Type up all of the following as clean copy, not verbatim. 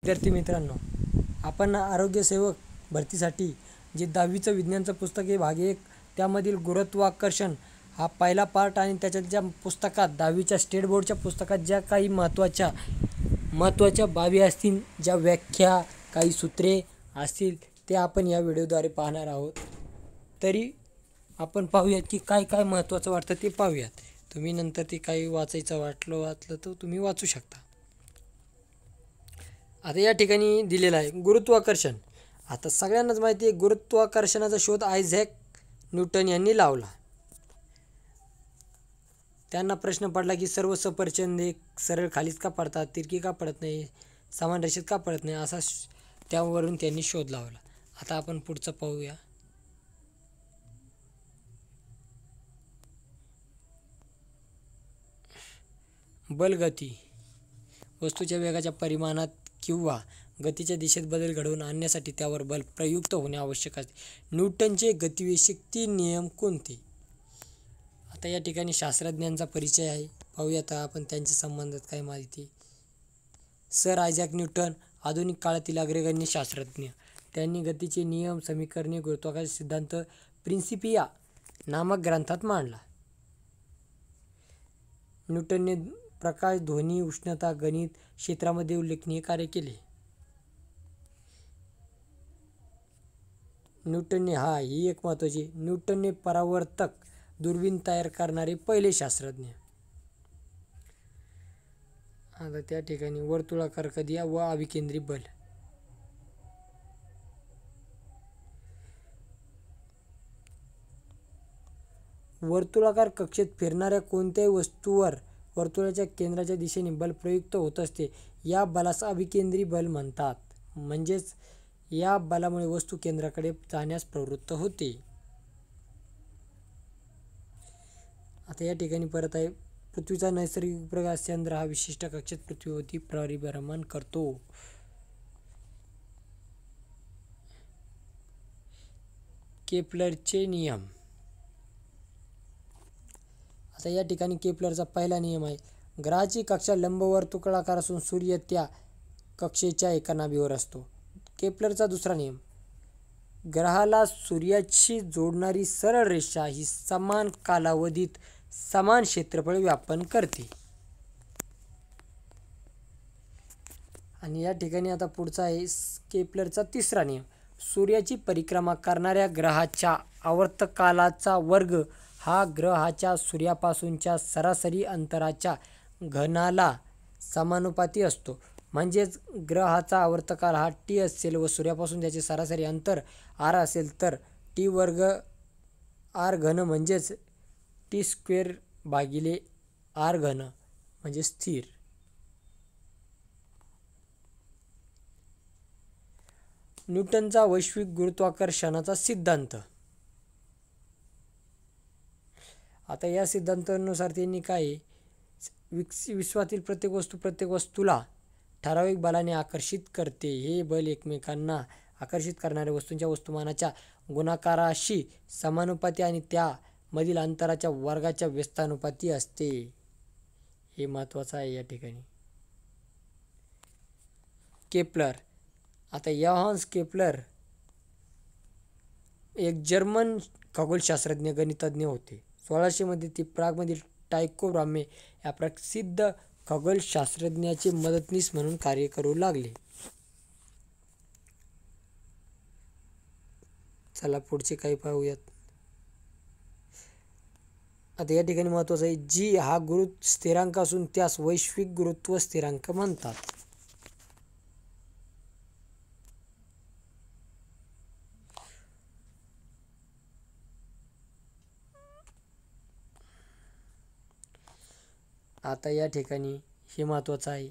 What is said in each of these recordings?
विद्यार्थी मित्रांनो, आपण आरोग्यसेवक भरतीसाठी जे 10वीचं विज्ञानचं पुस्तक आहे भाग 1 त्यामधील गुरुत्वाकर्षण हा पहिला पार्ट आणि त्याच्या पुस्तकात 10वीच्या स्टेट बोर्डच्या पुस्तकात ज्या काही महत्त्वाच्या बाबी असतील, ज्या व्याख्या काही सूत्रे असतील ते आपण या व्हिडिओद्वारे पाहणार आहोत. तरी आपण पाहूयात की काय काय महत्त्वाचं वाटतं ते पाहूयात. तुम्ही नंतर ते काही वाचलं तर तुम्ही वाचू शकता. आता या ठिकाणी दिलेलं आहे गुरुत्वाकर्षण. आता सगळ्यांनाच माहिती आहे गुरुत्वाकर्षणाचा शोध आयझॅक न्यूटन यांनी लावला. त्यांना प्रश्न पडला की सर्व सफरचंद एक सरळ खालीच का पडतात, तिरकी का पडत नाही, समान रेषेत का पडत नाही, असा त्यावरून त्यांनी शोध लावला. आता आपण पुढचं पाहूया. बलगती. वस्तूच्या वेगाच्या परिमाणात किंवा गतीच्या दिशेत बदल घडवून आणण्यासाठी त्यावर बल प्रयुक्त होणे आवश्यक असते. न्यूटनचे गतिशक्ती नियम कोणते? आता या ठिकाणी शास्त्रज्ञांचा परिचय आहे. पाहूयात आपण त्यांच्या संबंधात काय माहिती. सर आयझॅक न्यूटन आधुनिक काळातील अग्रगण्य शास्त्रज्ञ. त्यांनी गतीचे नियम, समीकरणे, गुरुत्वाकर्षण सिद्धांत प्रिन्सिपिया नामक ग्रंथात मांडला. न्यूटनने प्रकाश, ध्वनी, उष्णता, गणित क्षेत्रामध्ये उल्लेखनीय कार्य केले. ही एक महत्त्वाची. न्यूटनने परावर्तक दुर्बीण तयार करणारे पहिले शास्त्रज्ञ. आता त्या ठिकाणी वर्तुळाकार कधी व अभिकेंद्री बल. वर्तुळाकार कक्षेत फिरणाऱ्या कोणत्याही वस्तूवर वर्तुळाच्या केंद्राच्या दिशेने बल प्रयुक्त होत असते. या बलास अभिकेंद्री बल म्हणतात. म्हणजेच या बलामुळे वस्तू केंद्राकडे जाण्यास प्रवृत्त होते. आता या ठिकाणी परत आहे पृथ्वीचा नैसर्गिक उपग्रह चंद्र हा विशिष्ट कक्षेत पृथ्वीभोवती परिभ्रमण करतो. केप्लरचे नियम. आता या ठिकाणी केप्लरचा पहिला नियम आहे. ग्रहाची कक्षा लंबवर्तुळाकार असून सूर्य त्या कक्षेच्या एका नाभीवर असतो. केप्लरचा दुसरा नियम. ग्रहाला सूर्याशी जोडणारी सरळ रेषा ही समान कालावधीत समान क्षेत्रफळ व्यापन करते. आणि या ठिकाणी आता पुढचा आहे केप्लरचा तिसरा नियम. सूर्याची परिक्रमा करणाऱ्या ग्रहाच्या आवर्तकालाचा वर्ग हा ग्रहाच्या सूर्यापासूनच्या सरासरी अंतराच्या घनाला समानुपाती असतो. म्हणजेच ग्रहाचा आवर्तकाल हा टी असेल व सूर्यापासून त्याचे सरासरी अंतर r असेल तर टी वर्ग r घन म्हणजेच टी स्क्वेअर भागिले r घन म्हणजे स्थिर. न्यूटनचा वैश्विक गुरुत्वाकर्षणाचा सिद्धांत. आता या सिद्धांतानुसार त्यांनी काय विश्वातील प्रत्येक वस्तूला ठराविक बलाने आकर्षित करते. हे बल एकमेकांना आकर्षित करणाऱ्या वस्तूंच्या वस्तुमानाच्या गुणाकाराशी समानुपाती आणि त्यामधील अंतराच्या वर्गाच्या व्यस्तानुपाती असते. हे महत्त्वाचं आहे या ठिकाणी. केप्लर. आता योहान्स केप्लर एक जर्मन खगोलशास्त्रज्ञ गणितज्ञ होते. 1600 मध्ये ते प्रागमधील टायको ब्राहे या प्रसिद्ध खगोलशास्त्रज्ञाचे मदतनीस म्हणून कार्य करू लागले. चला पुढचे काही पाहूयात. आता या ठिकाणी महत्त्वाचं आहे जी हा गुरुत्व स्थिरांक असून त्यास वैश्विक गुरुत्व स्थिरांक म्हणतात. आता या ठिकाणी हे महत्त्वाचं आहे.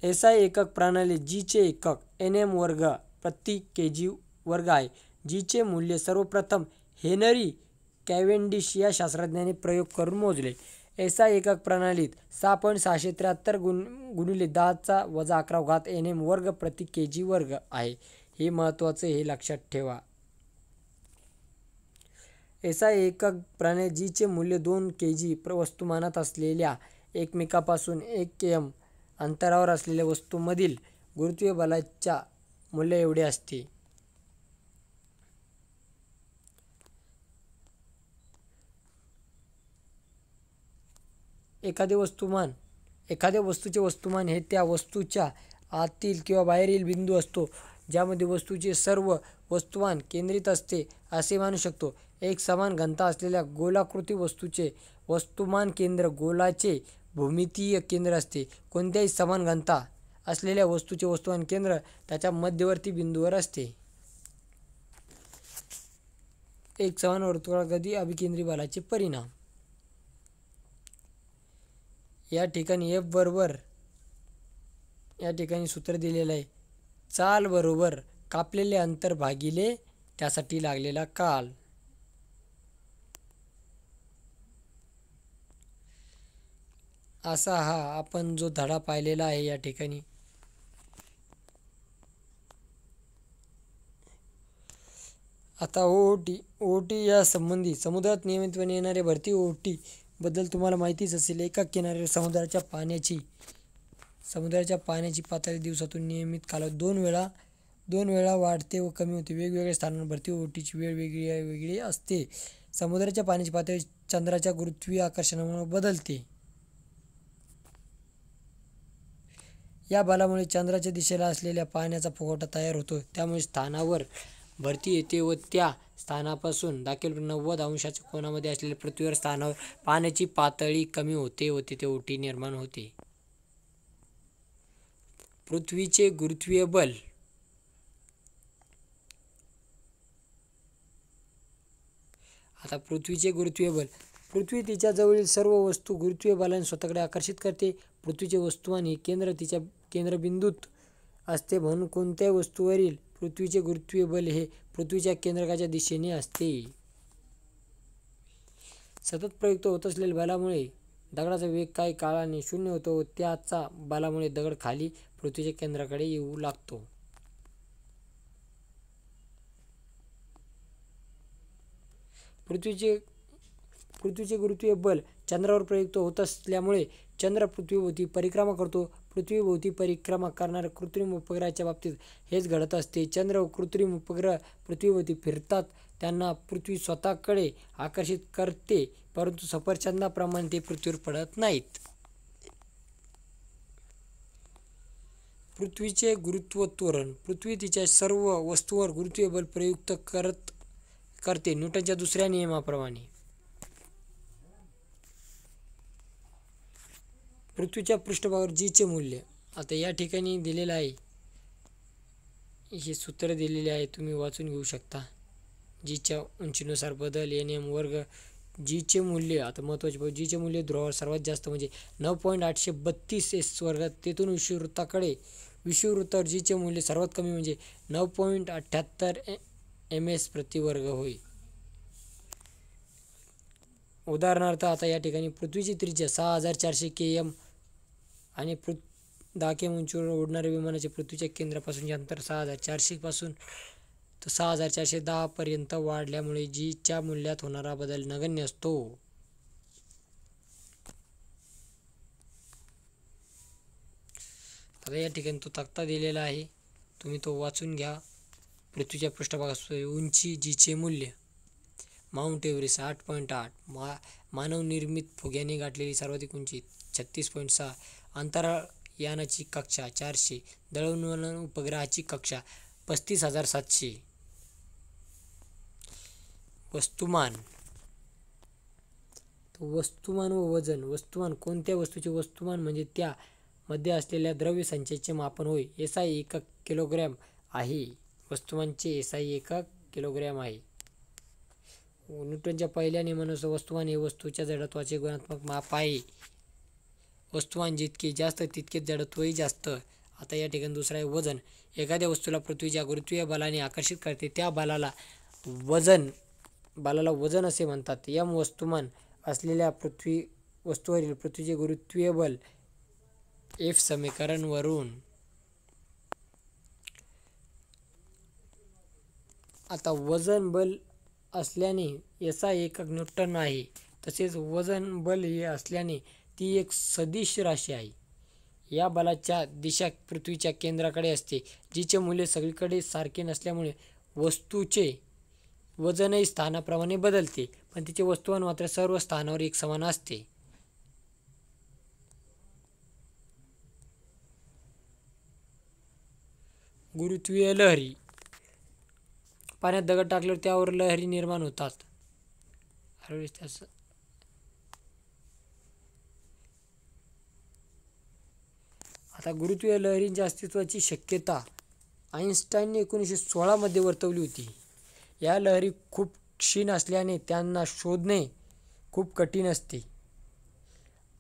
SI एकक प्रणाली जी चे एकक nm वर्ग प्रति kg वर्ग आहे. जी चे मूल्य सर्वप्रथम हेनरी कॅव्हेंडिश या शास्त्रज्ञाने प्रयोग करून मोजले. SI एकक प्रणालीत 6.673 गुणिले 10⁻11 nm वर्ग प्रति kg वर्ग आहे. हे महत्त्वाचं, हे लक्षात ठेवा. एसआय एकक प्रमाणे जीचे मूल्य 2 kg वस्तुमानात असलेल्या एकमेकापासून 1 km अंतरावर असलेल्या वस्तूंमधील गुरुत्वीय बलाच्या मूल्य एवढे असते. एखाद्या वस्तूचे वस्तुमान हे त्या वस्तूच्या आतील किंवा बाहेरील बिंदू असतो ज्यामध्ये वस्तूचे सर्व वस्तुमान केंद्रित असते असे मानू शकतो. एक समान घनता असलेल्या गोलाकृती वस्तूचे वस्तुमान केंद्र गोलाचे भूमितीय केंद्र असते. कोणत्याही समान घनता असलेल्या वस्तूचे वस्तुमान केंद्र त्याच्या मध्यवर्ती बिंदूवर असते. एक समान वर्तुळाकृती अभिकेंद्री बलाचे परिणाम. या ठिकाणी सूत्र दिलेलं आहे. चाल बरोबर कापलेले अंतर भागिले त्यासाठी लागलेला काल. असा हा आपण जो धडा पाहिलेला आहे या ठिकाणी. आता ओटी या संबंधी समुद्रात नियमितपणे येणारे भरती ओटी बद्दल तुम्हाला माहितीच असेल. एका किनाऱ्यावर समुद्राच्या पाण्याची पातळी दिवसातून नियमित कालावधीत दोन वेळा वाढते व कमी होते. वेगवेगळ्या स्थानांवर भरती ओटीची वेळ वेगळी असते. समुद्राच्या पाण्याची पातळी चंद्राच्या गुरुत्वीय आकर्षणामुळे बदलते. या बलामुळे चंद्राच्या दिशेला असलेल्या पाण्याचा फुगवटा तयार होतो. त्यामुळे स्थानावर भरती येते व त्या स्थानापासून दाखल 90 अंशाच्या कोनामध्ये असलेल्या पृथ्वीवर स्थानावर पाण्याची पातळी कमी होते व तेथे ओटी निर्माण होते. पृथ्वीचे गुरुत्वीय बल. आता पृथ्वीचे गुरुत्वीय बल. पृथ्वी तिच्या जवळील सर्व वस्तू गुरुत्वीय बलाने स्वतःकडे आकर्षित करते. पृथ्वीचे वस्तुमान हे केंद्र तिच्या केंद्रबिंदूत असते म्हणून कोणत्याही वस्तूवरील पृथ्वीचे गुरुत्वीय बल हे पृथ्वीच्या केंद्रकाच्या दिशेने असते. सतत प्रयुक्त होत असलेल्या बलामुळे दगडाचा वेग काही काळाने शून्य होतो व त्याचा बलामुळे दगड खाली पृथ्वीच्या केंद्राकडे येऊ लागतो. पृथ्वीचे गुरुत्वीय बल चंद्रावर प्रयुक्त होत असल्यामुळे चंद्र पृथ्वीभोवती परिक्रमा करतो. पृथ्वीभोवती परिक्रमा करणाऱ्या कृत्रिम उपग्रहाच्या बाबतीत हेच घडत असते. चंद्र व कृत्रिम उपग्रह पृथ्वीभोवती फिरतात. त्यांना पृथ्वी स्वतःकडे आकर्षित करते परंतु सफरचंदाप्रमाणे ते पृथ्वीवर पडत नाहीत. पृथ्वीचे गुरुत्व त्वरण. पृथ्वी तिच्या सर्व वस्तूंवर गुरुत्वीय बल प्रयुक्त करते न्यूटनच्या दुसऱ्या नियमाप्रमाणे. पृथ्वीच्या पृष्ठभागावर जीचे मूल्य. आता या ठिकाणी दिलेलं आहे. हे सूत्र दिलेले आहे, तुम्ही वाचून घेऊ शकता. जीच्या उंचीनुसार बदल NM वर्ग. जीचे मूल्य आता महत्त्वाचे. जीचे मूल्य ध्रुवावर सर्वात जास्त म्हणजे 9.832 s वर्गात. तेथून विषुववृत्तावर जीचे मूल्य सर्वात कमी म्हणजे 9.78 ms प्रति वर्ग होय. उदाहरणार्थ आता या ठिकाणी पृथ्वीची त्रिज्या 6400 km आणि 10 km उंचीवर उडणाऱ्या विमानाचे पृथ्वीच्या केंद्रापासूनचे अंतर 6400 पासून 6410 पर्यंत वाढल्यामुळे जीच्या मूल्यात होणारा बदल नगण्य असतो. आता या ठिकाणी तो तक्ता दिलेला आहे, तुम्ही तो वाचून घ्या. पृथ्वीच्या पृष्ठभागावर उंची जीचे मूल्य. Mount Everest 8.8. मानवनिर्मित फुग्याने गाठलेली सर्वाधिक उंची 36.6. अंतराळ यानाची कक्षा 400. दळणवळण उपग्रहाची कक्षा 35,700. वस्तुमान व वजन. वस्तुमान कोणत्या वस्तूचे वस्तुमान म्हणजे त्या मध्ये असलेल्या द्रव्य संचयाचे मापन होय. SI एकक किलोग्रॅम आहे. वस्तुमानचे SI एकक किलोग्रॅम आहे. न्यूटनच्या पहिल्या नियमानुसार वस्तुमान हे वस्तूच्या जडत्वाचे गुणात्मक माप आहे. वस्तुमान जितके जास्त तितके जडत्वही जास्त. आता या ठिकाणी दुसरा आहे वजन. एखाद्या वस्तूला पृथ्वीच्या गुरुत्वीय बलाने आकर्षित करते त्या बलाला वजन असे म्हणतात. M वस्तुमान असलेल्या वस्तूवरील पृथ्वीचे गुरुत्वीय बल F समीकरण वरून. आता वजन बल असल्याने याचा एकक न्यूटन आहे. तसेच वजन बल हे असल्याने ती एक सदिश राशी आहे. या बलाच्या दिशा पृथ्वीच्या केंद्राकडे असते, जिचे मूल्य सगळीकडे सारखे नसल्यामुळे वस्तूचे वजनही स्थानाप्रमाणे बदलते, पण तिचे वस्तुमान मात्र सर्व स्थानावर एकसमान असते. गुरुत्वीय लहरी. पाण्यात दगड टाकल्यावर त्यावर लहरी निर्माण होतात. आता गुरुत्वीय लहरींच्या अस्तित्वाची शक्यता आइन्स्टाईनने 1916 मध्ये वर्तवली होती. या लहरी खूप क्षीण असल्याने त्यांना शोधणे खूप कठीण असते.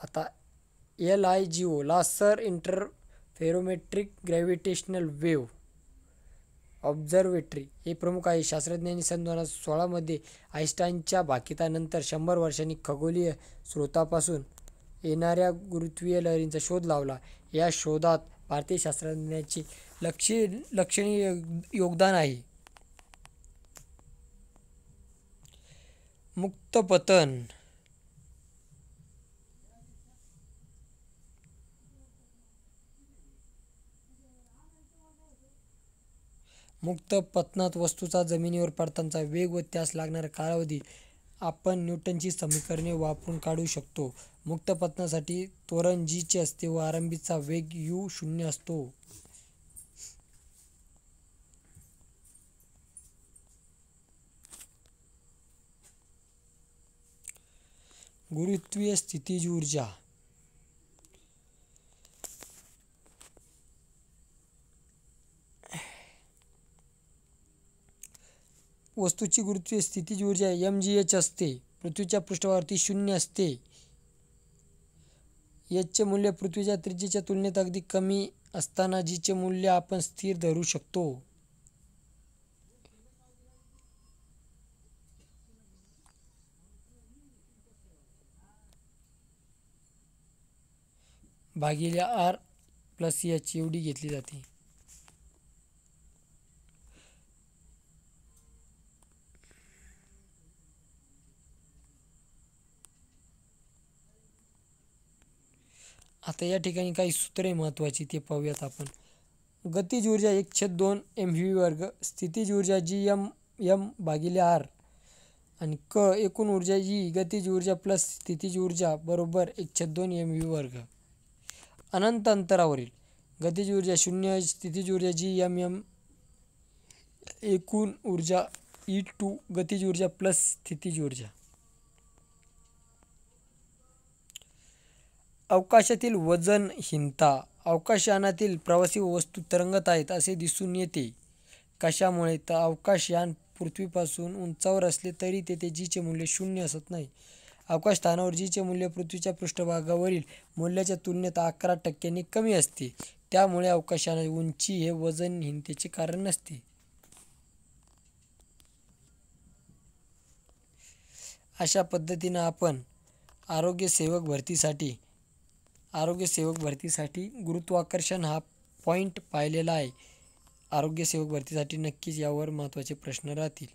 आता LIGO laser interferometric gravitational wave observatory हे प्रमुख आहे. शास्त्रज्ञांनी सन 2016 मध्ये आइन्स्टाईनच्या भाकितानंतर 100 वर्षांनी खगोलीय स्रोतापासून येणाऱ्या गुरुत्वीय लहरींचा शोध लावला. या शोधात भारतीय शास्त्रज्ञांचे लक्षणीय योगदान आहे. मुक्त पतन. मुक्त पतनात वस्तूचा जमिनीवर पडताना वेग व त्यास लागणारा कालावधी आपण न्यूटनची समीकरणे वापरून काढू शकतो. मुक्त पतनासाठी त्वरण g चे असते व आरंभीचा वेग u 0 असतो. गुरुत्वीय स्थितीज ऊर्जा. वस्तूची गुरुत्वीय स्थितीज ऊर्जा mgh असते. पृथ्वीच्या पृष्ठभागावरती 0 असते. h चे मूल्य पृथ्वीच्या त्रिज्येच्या तुलनेत अगदी कमी असताना g चे मूल्य आपण स्थिर धरू शकतो. भागिले r प्लस h एवढी घेतली जाते. आता या ठिकाणी काही सूत्रे महत्त्वाची ते पाहूयात आपण. गतीज ऊर्जा 1/2 mv वर्ग, स्थितीज ऊर्जा g m भागिले r आणि एकूण ऊर्जा E गतीज ऊर्जा प्लस स्थितीज ऊर्जा बरोबर 1/2 mv वर्ग. अनंत अंतरावरील गतीज ऊर्जा 0, स्थितीज ऊर्जा g m एकूण ऊर्जा E2 गतीज ऊर्जा प्लस स्थितीज ऊर्जा. अवकाशातील वजनहीनता. अवकाशयानातील प्रवासी वस्तू तरंगत आहेत असे दिसून येते. कशामुळे? तर अवकाशयान पृथ्वीपासून उंचावर असले तरी तेथे g चे मूल्य 0 असत नाही. अवकाशस्थानावर g चे मूल्य पृथ्वीच्या पृष्ठभागावरील मूल्याच्या तुलनेत 11% कमी असते. त्यामुळे अवकाशयानाची उंची हे वजनहीनतेचे कारण नसते. अशा पद्धतीनं आपण आरोग्य सेवक भरतीसाठी गुरुत्वाकर्षण हा पॉईंट पाहिलेला आहे. आरोग्य सेवक भरतीसाठी नक्कीच यावर महत्त्वाचे प्रश्न राहतील.